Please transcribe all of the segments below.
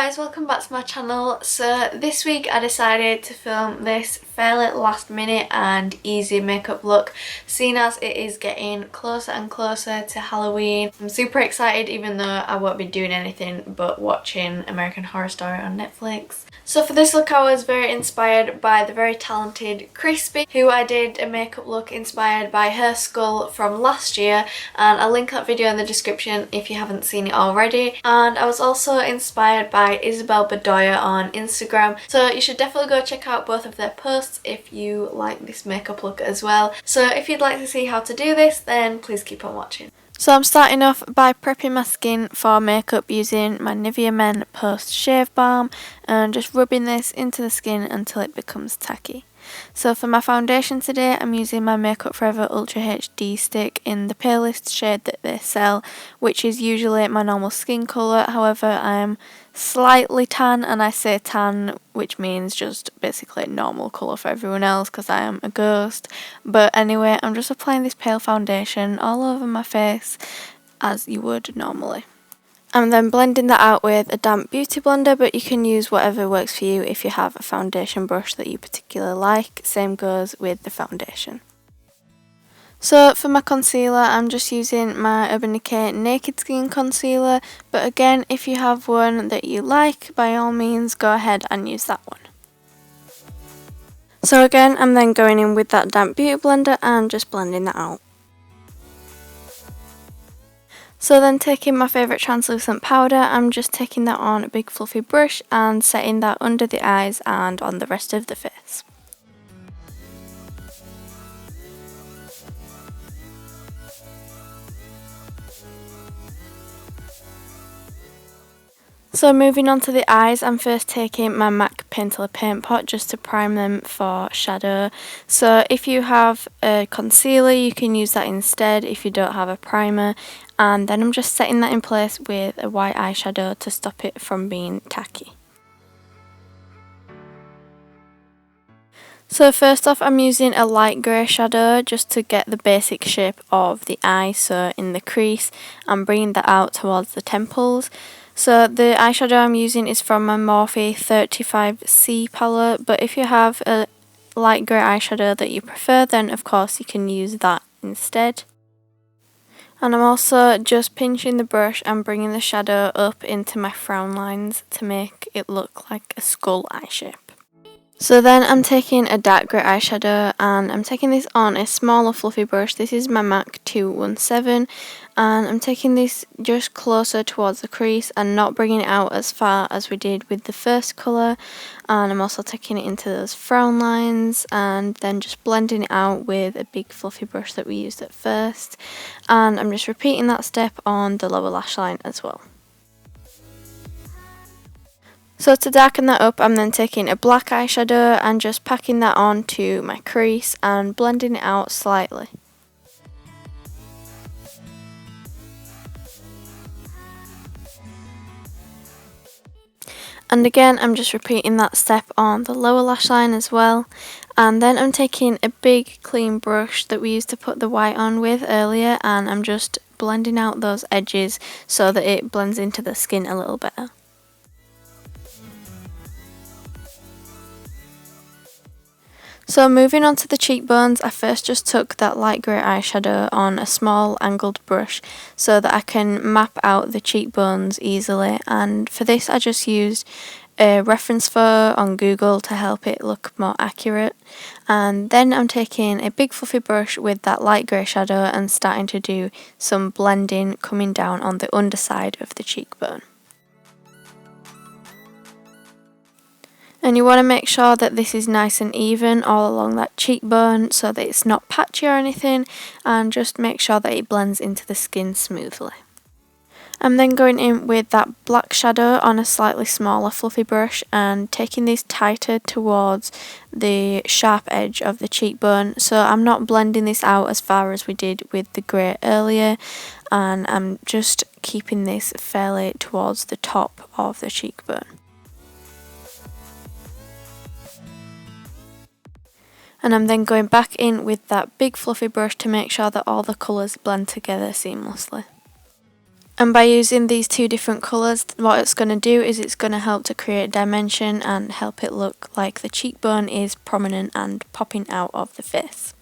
guys, welcome back to my channel. So this week I decided to film this fairly last minute and easy makeup look, seeing as it is getting closer and closer to Halloween. I'm super excited even though I won't be doing anything but watching American Horror Story on Netflix. So for this look I was very inspired by the very talented Crispy, who I did a makeup look inspired by her skull from last year, and I'll link that video in the description if you haven't seen it already. And I was also inspired by Isabel Bedoya on Instagram, so you should definitely go check out both of their posts if you like this makeup look as well. So if you'd like to see how to do this, then please keep on watching. So I'm starting off by prepping my skin for makeup using my Nivea Men Post Shave Balm and just rubbing this into the skin until it becomes tacky. So for my foundation today, I'm using my Makeup Forever Ultra HD stick in the palest shade that they sell, which is usually my normal skin colour. However, I'm slightly tan, and I say tan, which means just basically normal colour for everyone else because I am a ghost. But anyway, I'm just applying this pale foundation all over my face as you would normally. I'm then blending that out with a damp beauty blender, but you can use whatever works for you if you have a foundation brush that you particularly like. Same goes with the foundation. So for my concealer, I'm just using my Urban Decay Naked Skin Concealer, but again, if you have one that you like, by all means go ahead and use that one. So again, I'm then going in with that damp beauty blender and just blending that out. So then taking my favourite translucent powder, I'm just taking that on a big fluffy brush and setting that under the eyes and on the rest of the face. So moving on to the eyes, I'm first taking my MAC Painterly Paint Pot just to prime them for shadow. So if you have a concealer, you can use that instead if you don't have a primer. And then I'm just setting that in place with a white eyeshadow to stop it from being tacky. So first off, I'm using a light grey shadow just to get the basic shape of the eye, so in the crease, I'm bringing that out towards the temples. So the eyeshadow I'm using is from my Morphe 35C palette, but if you have a light grey eyeshadow that you prefer, then of course you can use that instead. And I'm also just pinching the brush and bringing the shadow up into my frown lines to make it look like a skull eye shape. So then I'm taking a dark grey eyeshadow and I'm taking this on a smaller fluffy brush. This is my MAC 217, and I'm taking this just closer towards the crease and not bringing it out as far as we did with the first colour. And I'm also taking it into those frown lines and then just blending it out with a big fluffy brush that we used at first. And I'm just repeating that step on the lower lash line as well. So to darken that up, I'm then taking a black eyeshadow and just packing that onto my crease and blending it out slightly. And again, I'm just repeating that step on the lower lash line as well. And then I'm taking a big clean brush that we used to put the white on with earlier, and I'm just blending out those edges so that it blends into the skin a little better. So moving on to the cheekbones, I first just took that light grey eyeshadow on a small angled brush so that I can map out the cheekbones easily, and for this I just used a reference photo on Google to help it look more accurate. And then I'm taking a big fluffy brush with that light grey shadow and starting to do some blending coming down on the underside of the cheekbone. And you want to make sure that this is nice and even all along that cheekbone so that it's not patchy or anything, and just make sure that it blends into the skin smoothly. I'm then going in with that black shadow on a slightly smaller fluffy brush and taking this tighter towards the sharp edge of the cheekbone. So I'm not blending this out as far as we did with the grey earlier, and I'm just keeping this fairly towards the top of the cheekbone. And I'm then going back in with that big fluffy brush to make sure that all the colours blend together seamlessly. And by using these two different colours, what it's going to do is it's going to help to create dimension and help it look like the cheekbone is prominent and popping out of the face.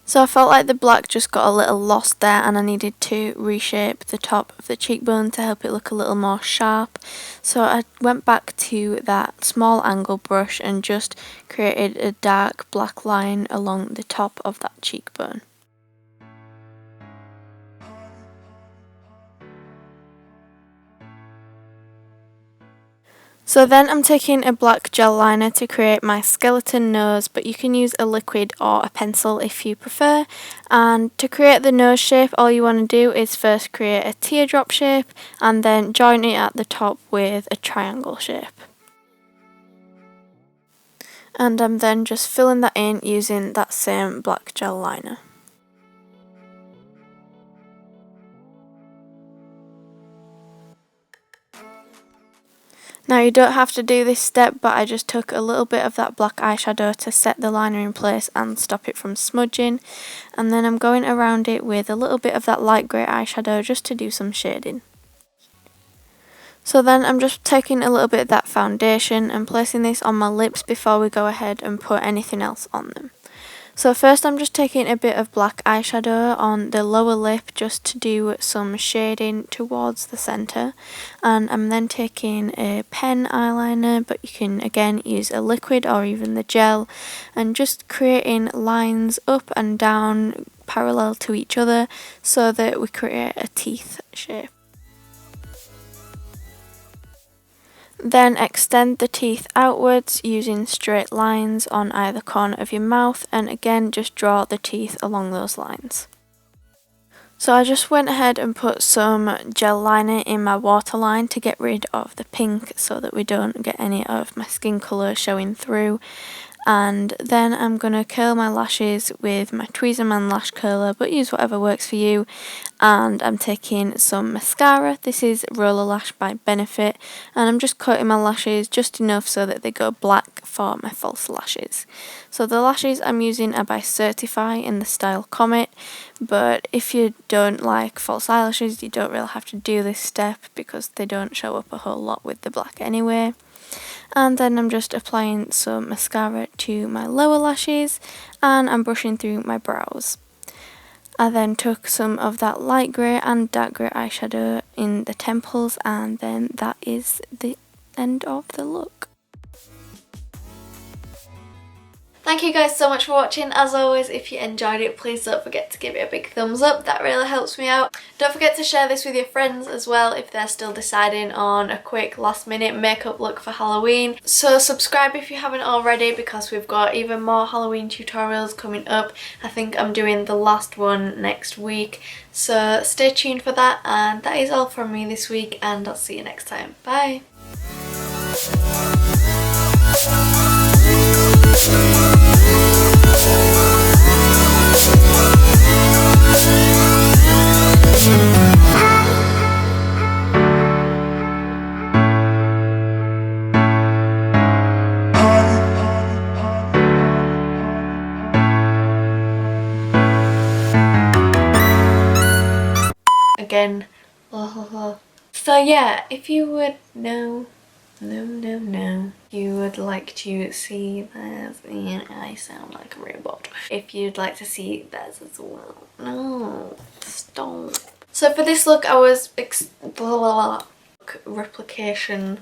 So I felt like the black just got a little lost there and I needed to reshape the top of the cheekbone to help it look a little more sharp. So I went back to that small angle brush and just created a dark black line along the top of that cheekbone. So then I'm taking a black gel liner to create my skeleton nose, but you can use a liquid or a pencil if you prefer. And to create the nose shape, all you want to do is first create a teardrop shape and then join it at the top with a triangle shape. And I'm then just filling that in using that same black gel liner. Now you don't have to do this step, but I just took a little bit of that black eyeshadow to set the liner in place and stop it from smudging, and then I'm going around it with a little bit of that light grey eyeshadow just to do some shading. So then I'm just taking a little bit of that foundation and placing this on my lips before we go ahead and put anything else on them. So first I'm just taking a bit of black eyeshadow on the lower lip just to do some shading towards the centre, and I'm then taking a pen eyeliner, but you can again use a liquid or even the gel, and just creating lines up and down parallel to each other so that we create a teeth shape. Then extend the teeth outwards using straight lines on either corner of your mouth, and again just draw the teeth along those lines. So I just went ahead and put some gel liner in my waterline to get rid of the pink so that we don't get any of my skin colour showing through. And then I'm going to curl my lashes with my Tweezerman lash curler, but use whatever works for you. And I'm taking some mascara. This is Roller Lash by Benefit, and I'm just coating my lashes just enough so that they go black for my false lashes. So the lashes I'm using are by Certify in the style Comet, but if you don't like false eyelashes, you don't really have to do this step because they don't show up a whole lot with the black anyway. And then I'm just applying some mascara to my lower lashes and I'm brushing through my brows. I then took some of that light grey and dark grey eyeshadow in the temples, and then that is the end of the look. Thank you guys so much for watching. As always, if you enjoyed it, please don't forget to give it a big thumbs up. That really helps me out. Don't forget to share this with your friends as well if they're still deciding on a quick last minute makeup look for Halloween. So subscribe if you haven't already, because we've got even more Halloween tutorials coming up. I think I'm doing the last one next week. So stay tuned for that, and that is all from me this week, and I'll see you next time. Bye! Again. So yeah, if you would know, you would like to see this, and I sound like a robot. If you'd like to see this as well. No, stop. So for this look, I was replication,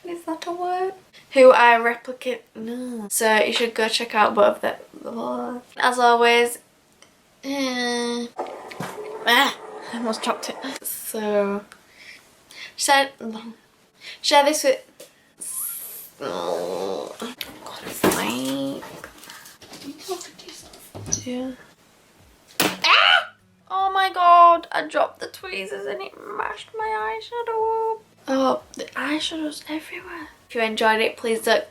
is that a word? Who I replicate, no. So you should go check out both of them. As always, I almost dropped it. So share this with God, sleep. Yeah. Ah! Oh my god, I dropped the tweezers and it mashed my eyeshadow up. Oh, the eyeshadow's everywhere. If you enjoyed it, please don't